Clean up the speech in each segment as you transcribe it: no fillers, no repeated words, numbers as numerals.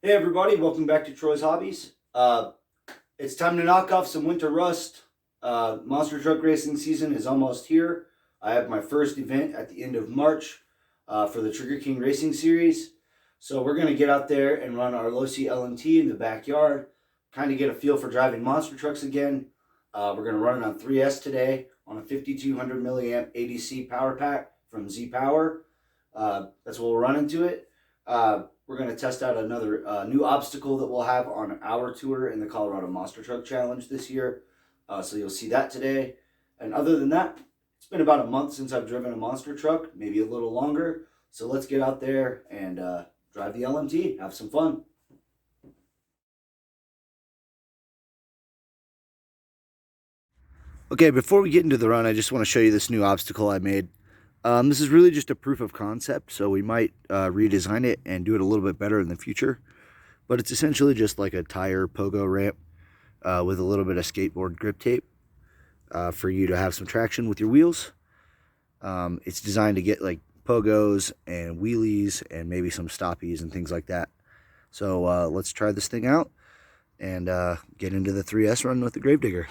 Hey everybody, welcome back to Troy's Hobbies. It's time to knock off some winter rust. Monster truck racing season is almost here. I have my first event at the end of March for the Trigger King Racing Series. So we're going to get out there and run our Losi LMT in the backyard, kind of get a feel for driving monster trucks again. We're going to run it on 3S today on a 5200 milliamp ADC power pack from Z Power. That's what we'll run into it. We're going to test out another new obstacle that we'll have on our tour in the Colorado Monster Truck Challenge this year. So you'll see that today. And other than that, it's been about a month since I've driven a monster truck, maybe a little longer. So let's get out there and drive the LMT, have some fun. Okay, before we get into the run, I just want to show you this new obstacle I made. This is really just a proof of concept, so we might redesign it and do it a little bit better in the future. But it's essentially just like a tire pogo ramp with a little bit of skateboard grip tape for you to have some traction with your wheels. It's designed to get like pogos and wheelies and maybe some stoppies and things like that. So let's try this thing out and get into the 3S run with the Gravedigger.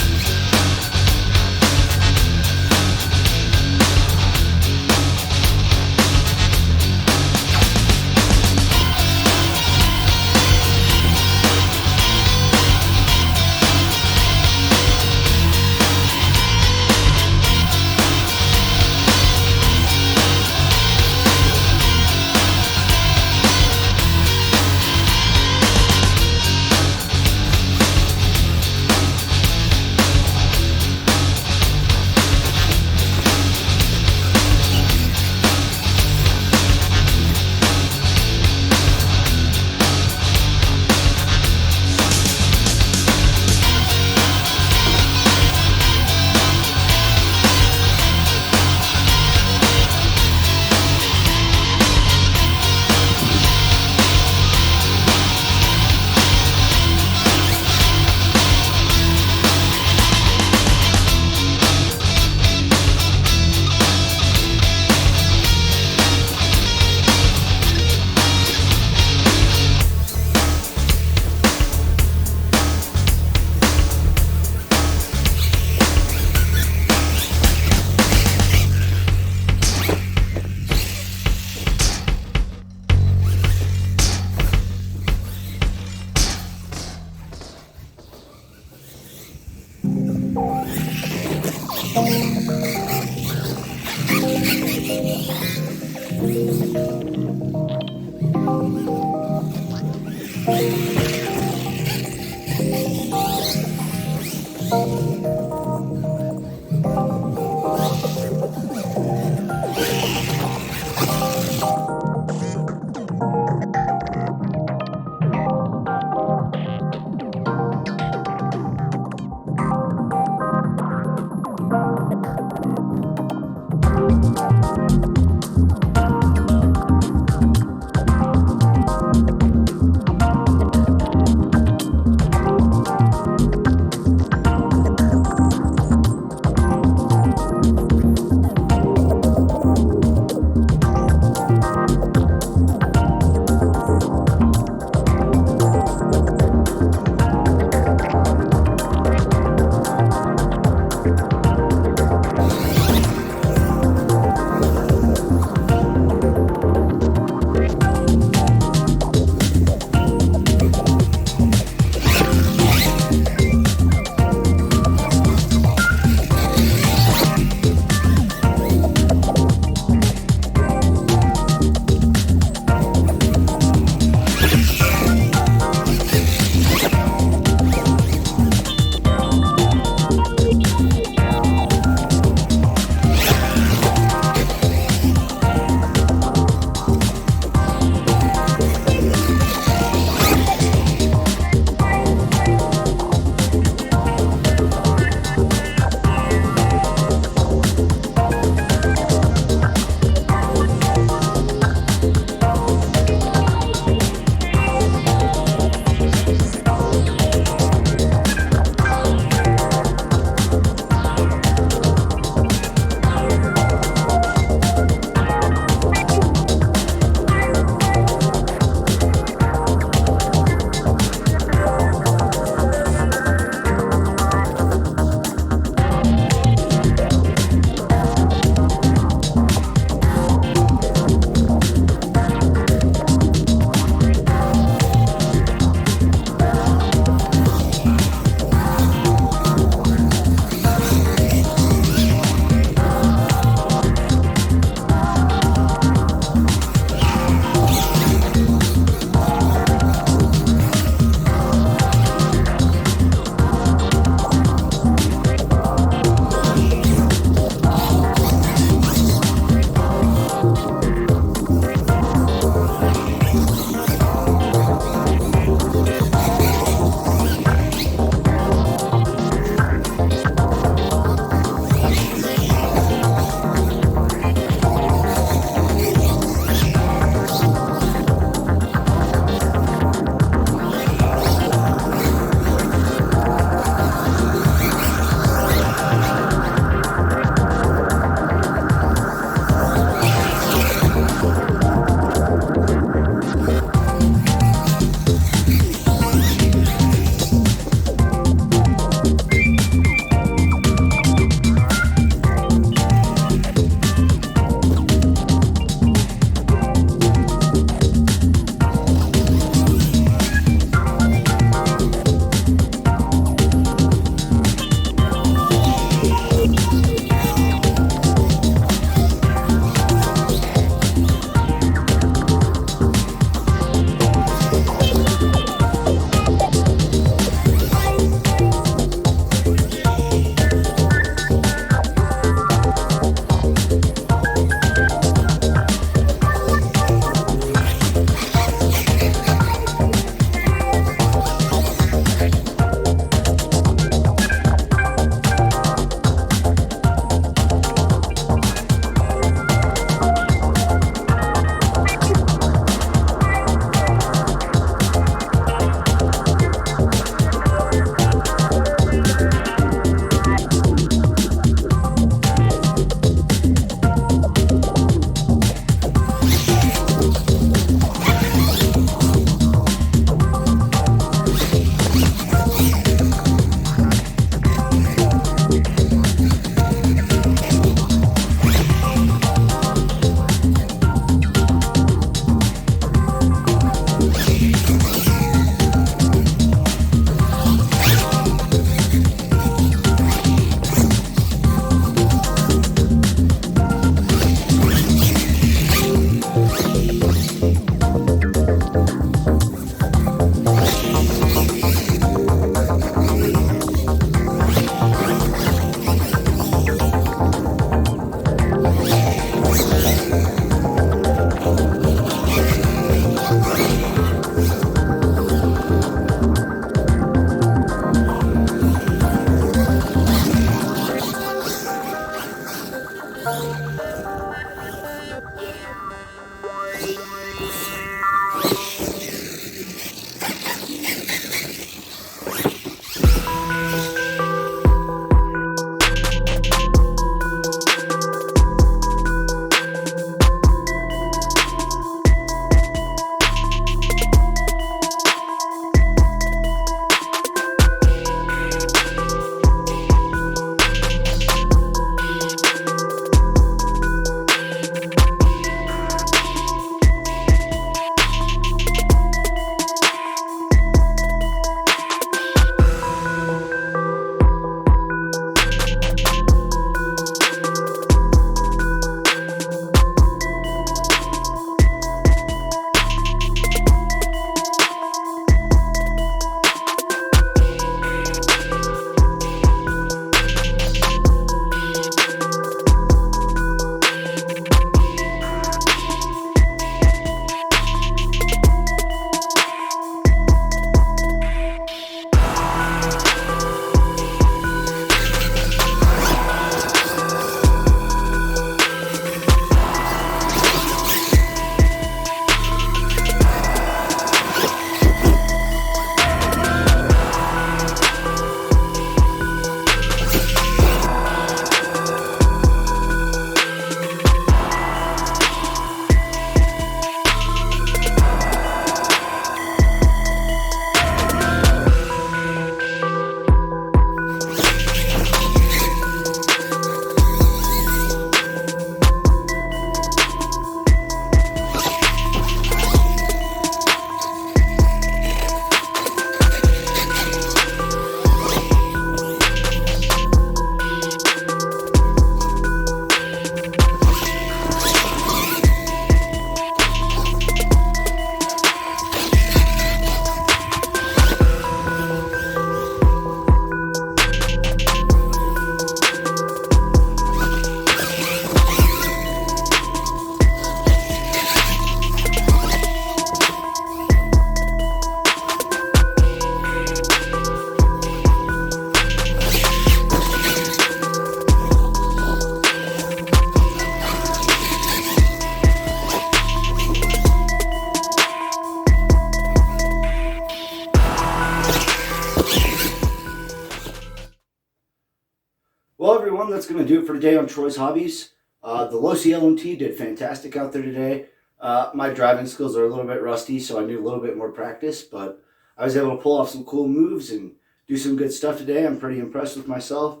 Well, everyone, that's going to do it for today on Troy's Hobbies. The Losi LMT did fantastic out there today. My driving skills are a little bit rusty, so I need a little bit more practice, but I was able to pull off some cool moves and do some good stuff today. I'm pretty impressed with myself.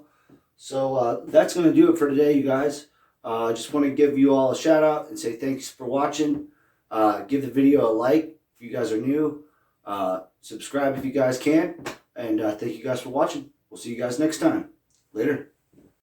So that's going to do it for today, you guys. I just want to give you all a shout out and say thanks for watching. Give the video a like if you guys are new. Subscribe if you guys can. And thank you guys for watching. We'll see you guys next time. Later.